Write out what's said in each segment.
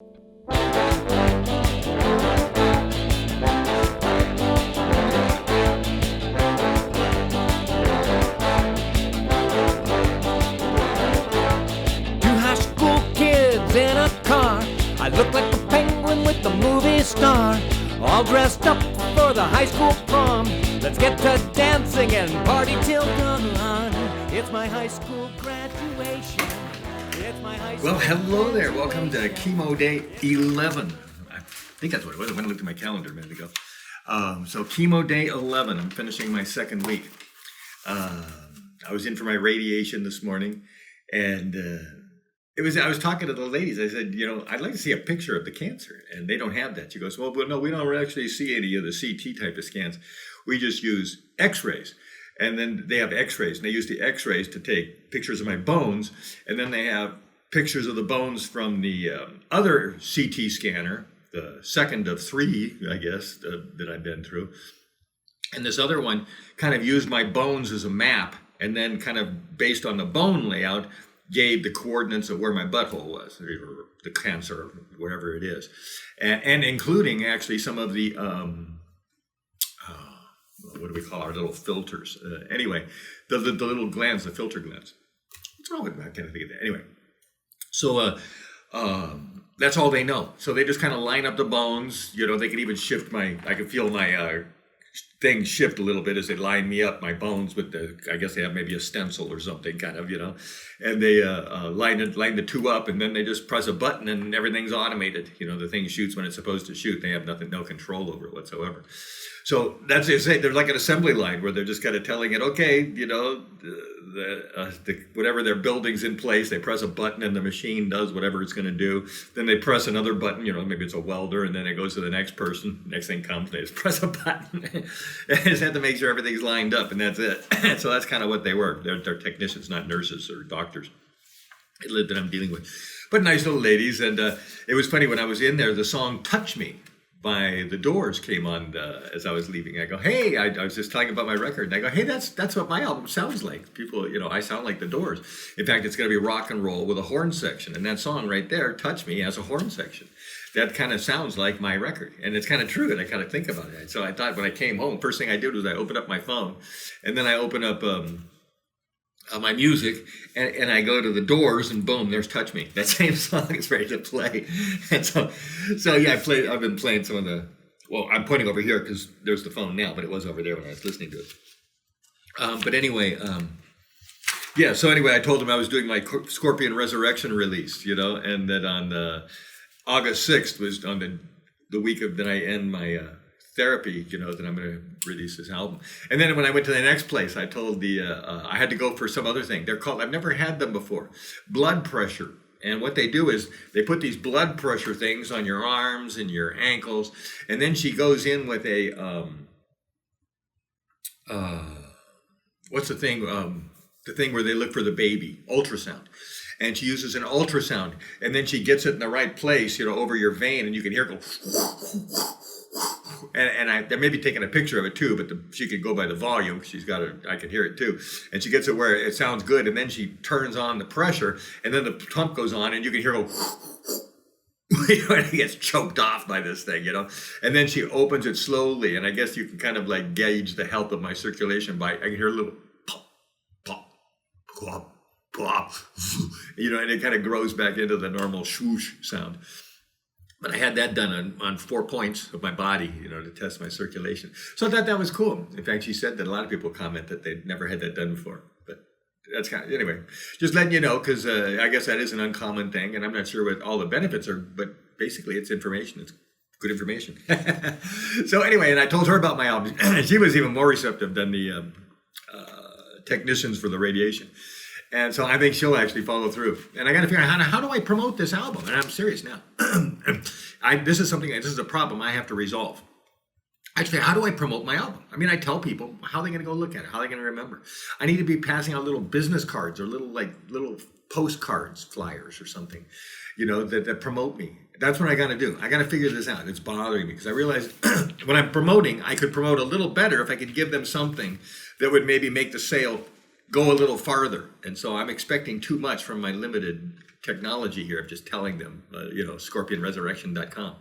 I look like a penguin with the movie star, all dressed up for the high school prom. Let's get to dancing and party till dawn. It's my high school graduation. It's my high school. Well, hello there. Welcome to Chemo Day 11. I think that's what it was. I went and looked at my calendar a minute ago. So Chemo Day 11. I'm finishing my second week. I was in for my radiation this morning, and I was talking to the ladies. I said, I'd like to see a picture of the cancer, and they don't have that. She goes, well, no, we don't actually see any of the CT type of scans. We just use X-rays, and then they have X-rays, and they use the X-rays to take pictures of my bones, and then they have pictures of the bones from the other CT scanner, the second of three, I guess, that I've been through. And this other one kind of used my bones as a map, and then kind of based on the bone layout, gave the coordinates of where my butthole was, or the cancer, or whatever it is, and including actually some of the, what do we call our little filters? Anyway, the little glands, the filter glands. What's wrong with me? I can't think of that. Anyway, so that's all they know. So they just kind of line up the bones. They can even shift I can feel my things shift a little bit as they line me up, my bones with I guess they have maybe a stencil or something kind of, and they line the two up, and then they just press a button and everything's automated. The thing shoots when it's supposed to shoot. They have no control over it whatsoever. So that's it. They're like an assembly line where they're just kind of telling it, okay, whatever their building's in place, they press a button and the machine does whatever it's going to do. Then they press another button, maybe it's a welder, and then it goes to the next person. Next thing comes, they just press a button. They just have to make sure everything's lined up, and that's it. So that's kind of what they were. They're technicians, not nurses or doctors that I'm dealing with. But nice little ladies. And it was funny, when I was in there, the song Touch Me by The Doors came on as I was leaving. I go, hey, I was just talking about my record. And I go, hey, that's what my album sounds like. People, I sound like The Doors. In fact, it's going to be rock and roll with a horn section. And that song right there, Touch Me, has a horn section. That kind of sounds like my record. And it's kind of true, and I kind of think about it. So I thought when I came home, first thing I did was I opened up my phone, and then I opened up my music, and I go to The Doors, and boom, there's Touch Me. That same song is ready to play. And so yeah, I've been playing some of the, well, I'm pointing over here because there's the phone now, but it was over there when I was listening to it. But anyway, yeah, so anyway, I told him I was doing my Scorpion Resurrection release, and that on August 6th was on the week of that I end my therapy, that I'm going to release this album. And then when I went to the next place, I told I had to go for some other thing. They're called, I've never had them before, blood pressure. And what they do is they put these blood pressure things on your arms and your ankles. And then she goes in with a, what's the thing? The thing where they look for the baby, ultrasound. And she uses an ultrasound, and then she gets it in the right place, over your vein, and you can hear it go. And I may be taking a picture of it too, but she could go by the volume. I could hear it too. And she gets it where it sounds good, and then she turns on the pressure, and then the pump goes on, and you can hear it go. And it gets choked off by this thing, And then she opens it slowly, and I guess you can kind of like gauge the health of my circulation by, I can hear a little pop, pop, pop. Plop, and it kind of grows back into the normal swoosh sound. But I had that done on 4 points of my body, to test my circulation. So I thought that was cool. In fact, she said that a lot of people comment that they'd never had that done before. But that's kind of, anyway, just letting you know, because I guess that is an uncommon thing, and I'm not sure what all the benefits are, but basically it's information. It's good information. So anyway, and I told her about my album. She was even more receptive than the technicians for the radiation. And so I think she'll actually follow through. And I got to figure out how do I promote this album? And I'm serious now. This is a problem I have to resolve. Actually, how do I promote my album? I mean, I tell people, how are they going to go look at it? How are they going to remember? I need to be passing out little business cards or little postcards, flyers or something, that promote me. That's what I got to do. I got to figure this out. It's bothering me because I realize when I'm promoting, I could promote a little better if I could give them something that would maybe make the sale go a little farther. And so I'm expecting too much from my limited technology here of just telling them, scorpionresurrection.com.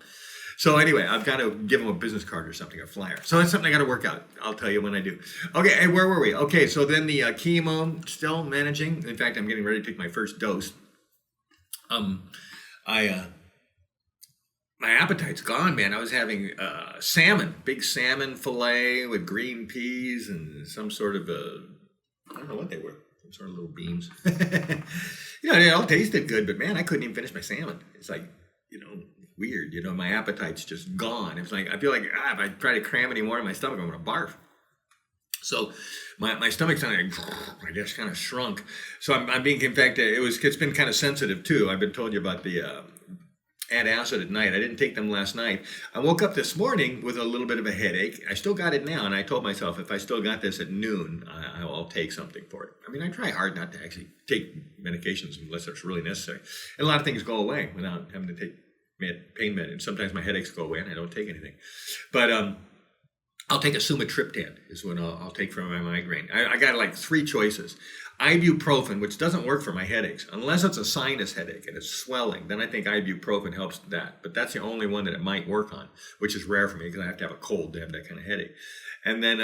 So anyway, I've got to give them a business card or something, a flyer. So that's something I got to work out. I'll tell you when I do. Okay, hey, where were we? Okay, so then the chemo, still managing. In fact, I'm getting ready to take my first dose. My appetite's gone, man. I was having salmon, big salmon fillet with green peas and some sort of I don't know what they were, some sort of little beans. They all tasted good, but man, I couldn't even finish my salmon. It's like, weird. My appetite's just gone. It's like, I feel like if I try to cram any more in my stomach, I'm going to barf. So my stomach's kind of, I guess, kind of shrunk. So I'm being, in fact, it's been kind of sensitive too. I've been told you about the antacid at night. I didn't take them last night. I woke up this morning with a little bit of a headache. I still got it now, and I told myself if I still got this at noon, I'll take something for it. I mean, I try hard not to actually take medications unless it's really necessary. And a lot of things go away without having to take pain med. And sometimes my headaches go away and I don't take anything. But I'll take a sumatriptan is what I'll take for my migraine. I got like 3 choices. Ibuprofen, which doesn't work for my headaches, unless it's a sinus headache and it's swelling, then I think ibuprofen helps that. But that's the only one that it might work on, which is rare for me because I have to have a cold to have that kind of headache. And then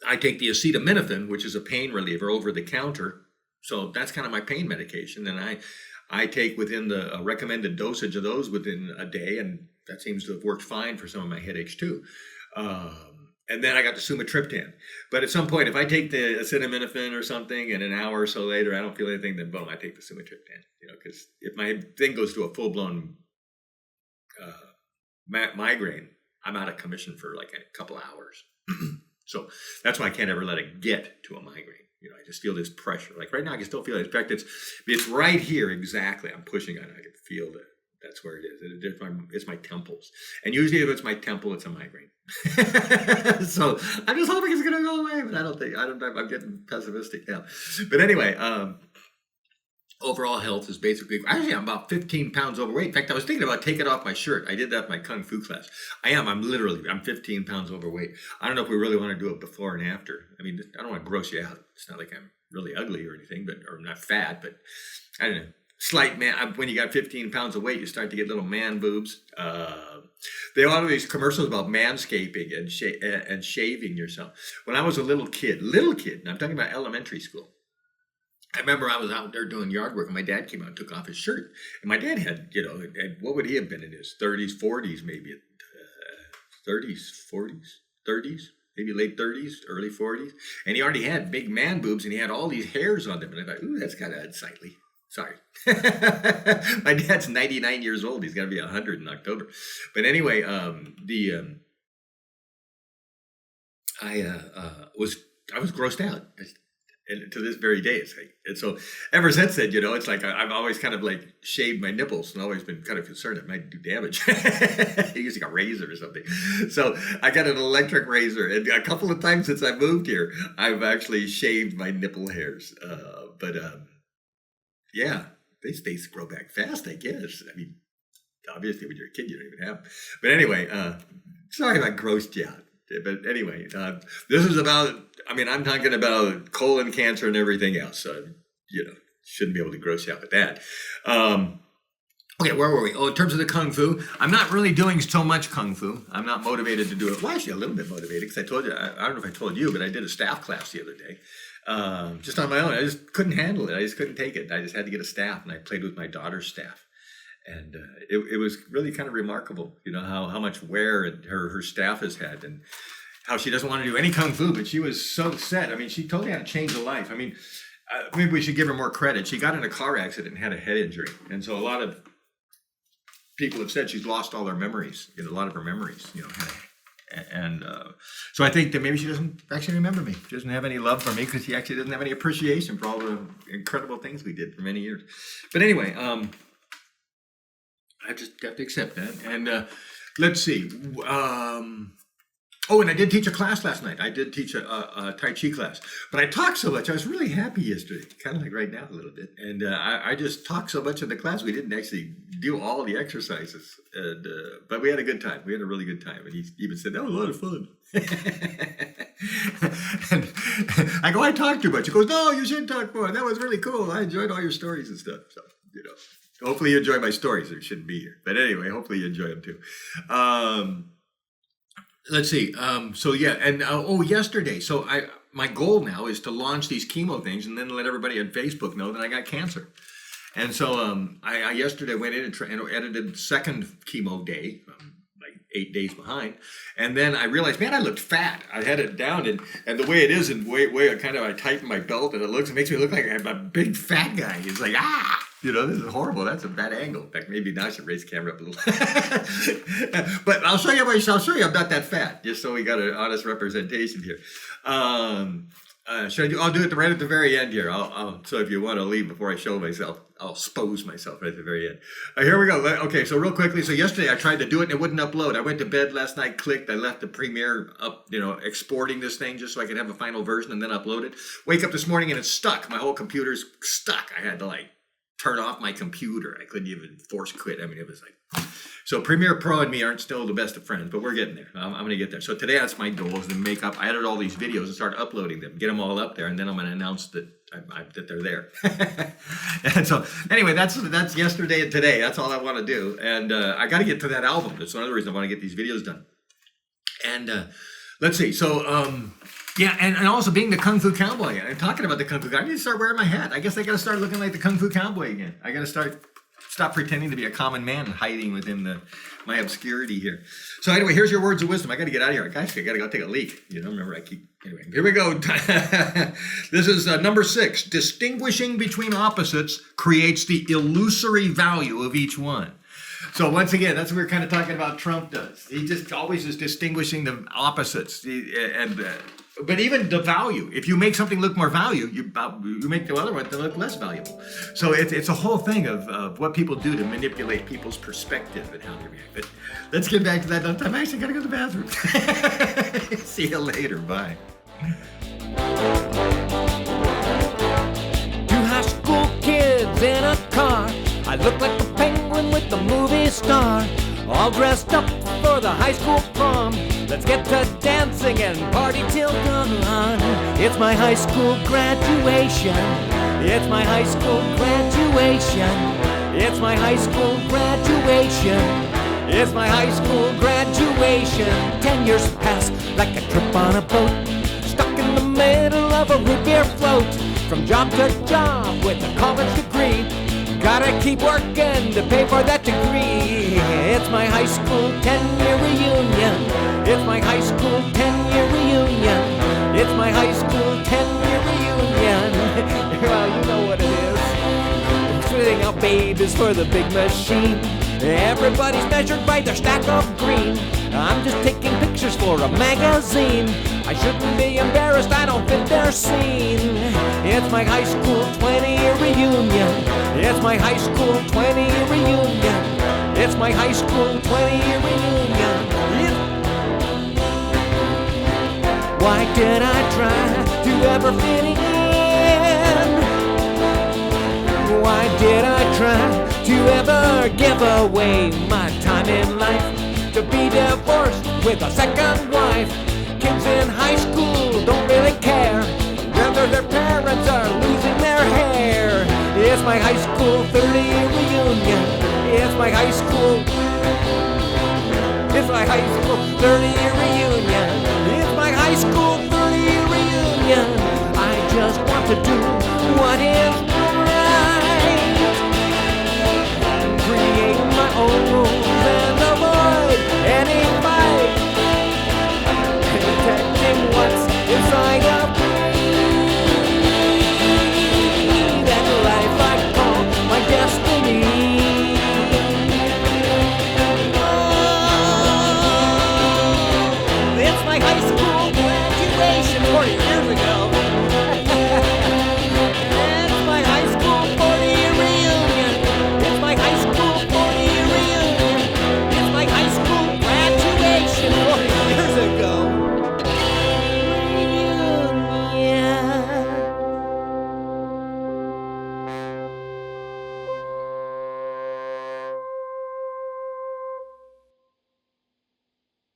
I take the acetaminophen, which is a pain reliever over the counter. So that's kind of my pain medication. And I take within the recommended dosage of those within a day, and that seems to have worked fine for some of my headaches too. And then I got the sumatriptan. But at some point, if I take the acetaminophen or something and an hour or so later I don't feel anything, then boom, I take the sumatriptan. Because if my thing goes to a full-blown migraine, I'm out of commission for like a couple hours. So that's why I can't ever let it get to a migraine. I just feel this pressure. Like right now, I can still feel it. In fact, it's right here exactly. I'm pushing on it. I can feel that. That's where it is. It's my temples. And usually if it's my temple, it's a migraine. So I'm just hoping it's going to go away, but I'm getting pessimistic now. But anyway, overall health is basically, actually I'm about 15 pounds overweight. In fact, I was thinking about taking off my shirt. I did that in my Kung Fu class. I'm 15 pounds overweight. I don't know if we really want to do it before and after. I mean, I don't want to gross you out. It's not like I'm really ugly or anything, or not fat, but I don't know. Slight man, when you got 15 pounds of weight, you start to get little man boobs. They all have these commercials about manscaping and shaving yourself. When I was a little kid, and I'm talking about elementary school, I remember I was out there doing yard work and my dad came out and took off his shirt. And my dad had, what would he have been in his 30s, 40s, maybe 30s, 40s, 30s, maybe late 30s, early 40s. And he already had big man boobs and he had all these hairs on them. And I thought, ooh, that's kind of unsightly. Sorry. My dad's 99 years old. He's going to be 100 in October. But anyway, I was grossed out. And to this very day, it's like, and so ever since then, it's like I've always kind of like shaved my nipples and always been kind of concerned it might do damage. Using a razor or something. So I got an electric razor, and a couple of times since I moved here, I've actually shaved my nipple hairs. Yeah, they grow back fast, I guess. I mean, obviously when you're a kid, you don't even have. But anyway, sorry if I grossed you out. But anyway, this is about, I'm talking about colon cancer and everything else. So, shouldn't be able to gross you out with that. Okay, where were we? Oh, in terms of the Kung Fu, I'm not really doing so much Kung Fu. I'm not motivated to do it. Well, actually, a little bit motivated because I told you, I don't know if I told you, but I did a staff class the other day. Just on my own. I just couldn't handle it. I just couldn't take it. I just had to get a staff, and I played with my daughter's staff. And it was really kind of remarkable, how much wear her staff has had and how she doesn't want to do any Kung Fu, but she was so set. She totally had to change her life. Maybe we should give her more credit. She got in a car accident and had a head injury. And so a lot of people have said she's lost all her memories, a lot of her memories, so I think that maybe she doesn't actually remember me. She doesn't have any love for me because she actually doesn't have any appreciation for all the incredible things we did for many years. But anyway, I just have to accept that. And let's see. Oh, and I did teach a class last night. I did teach a Tai Chi class. But I talked so much. I was really happy yesterday, kind of like right now a little bit. And I just talked so much in the class, we didn't actually do all the exercises. And but we had a good time. We had a really good time. And he even said, that was a lot of fun. And I go, I talk too much. He goes, no, you should talk more. That was really cool. I enjoyed all your stories and stuff. So, hopefully you enjoy my stories. They shouldn't be here. But anyway, hopefully you enjoy them too. Let's see. So yeah, and yesterday. So my goal now is to launch these chemo things and then let everybody on Facebook know that I got cancer. And so I yesterday went in and edited the second chemo day, like 8 days behind, and then I realized, man, I looked fat. I had it down, and the way it is, and way I tighten my belt, and it makes me look like I'm a big fat guy. It's like this is horrible. That's a bad angle. In fact, maybe now I should raise the camera up a little. But I'll show you I'm not that fat, just so we got an honest representation here. Should I do? I'll do it right at the very end here. So if you want to leave before I show myself, I'll expose myself right at the very end. Here we go. Okay, so real quickly. So yesterday I tried to do it and it wouldn't upload. I went to bed last night, clicked. I left the Premiere up, exporting this thing just so I could have a final version and then upload it. Wake up this morning and it's stuck. My whole computer's stuck. I had to turn off my computer. I couldn't even force quit. I mean, it was so Premiere Pro and me aren't still the best of friends, but we're getting there. I'm going to get there. So today that's my goal, is to make up. I edit all these videos and start uploading them, get them all up there, and then I'm going to announce that that they're there. And so anyway, that's yesterday and today. That's all I want to do. And I got to get to that album. That's another reason I want to get these videos done. And let's see. So yeah, and also being the Kung Fu Cowboy, and talking about the Kung Fu Cowboy, I need to start wearing my hat. I guess I got to start looking like the Kung Fu Cowboy again. I got to stop pretending to be a common man and hiding within my obscurity here. So anyway, here's your words of wisdom. I got to get out of here. Guys, I got to go take a leak. Remember anyway, here we go. This is number 6. Distinguishing between opposites creates the illusory value of each one. So once again, that's what we're kind of talking about Trump does. He just always is distinguishing the opposites. But even the value, if you make something look more value, you make the other one look less valuable. So it's a whole thing of what people do to manipulate people's perspective and how they react. But let's get back to that another time. I actually got to go to the bathroom. See you later. Bye. 2 high school kids in a car. I look like the penguin with the movie star. All dressed up for the high school prom. Let's get to dancing and party till dawn. It's my high school graduation. It's my high school graduation. It's my high school graduation. It's my high school graduation. 10 years pass like a trip on a boat, stuck in the middle of a root beer float. From job to job with a college degree, gotta keep working to pay for that degree. It's my high school 10-year reunion. It's my high school 10-year reunion. It's my high school 10-year reunion. Well, you know what it is. Spitting out babies for the big machine. Everybody's measured by their stack of green. I'm just taking pictures for a magazine. I shouldn't be embarrassed, I don't fit their scene. It's my high school 20-year reunion. It's my high school 20-year reunion. It's my high school 20-year reunion. Why did I try to ever fit in? Why did I try to ever give away my time in life to be divorced with a second wife? Kids in high school don't really care whether their parents are losing their hair. It's my high school 30-year reunion. It's my high school. It's my high school 30-year reunion. It's my high school 30-year reunion. I just want to do what is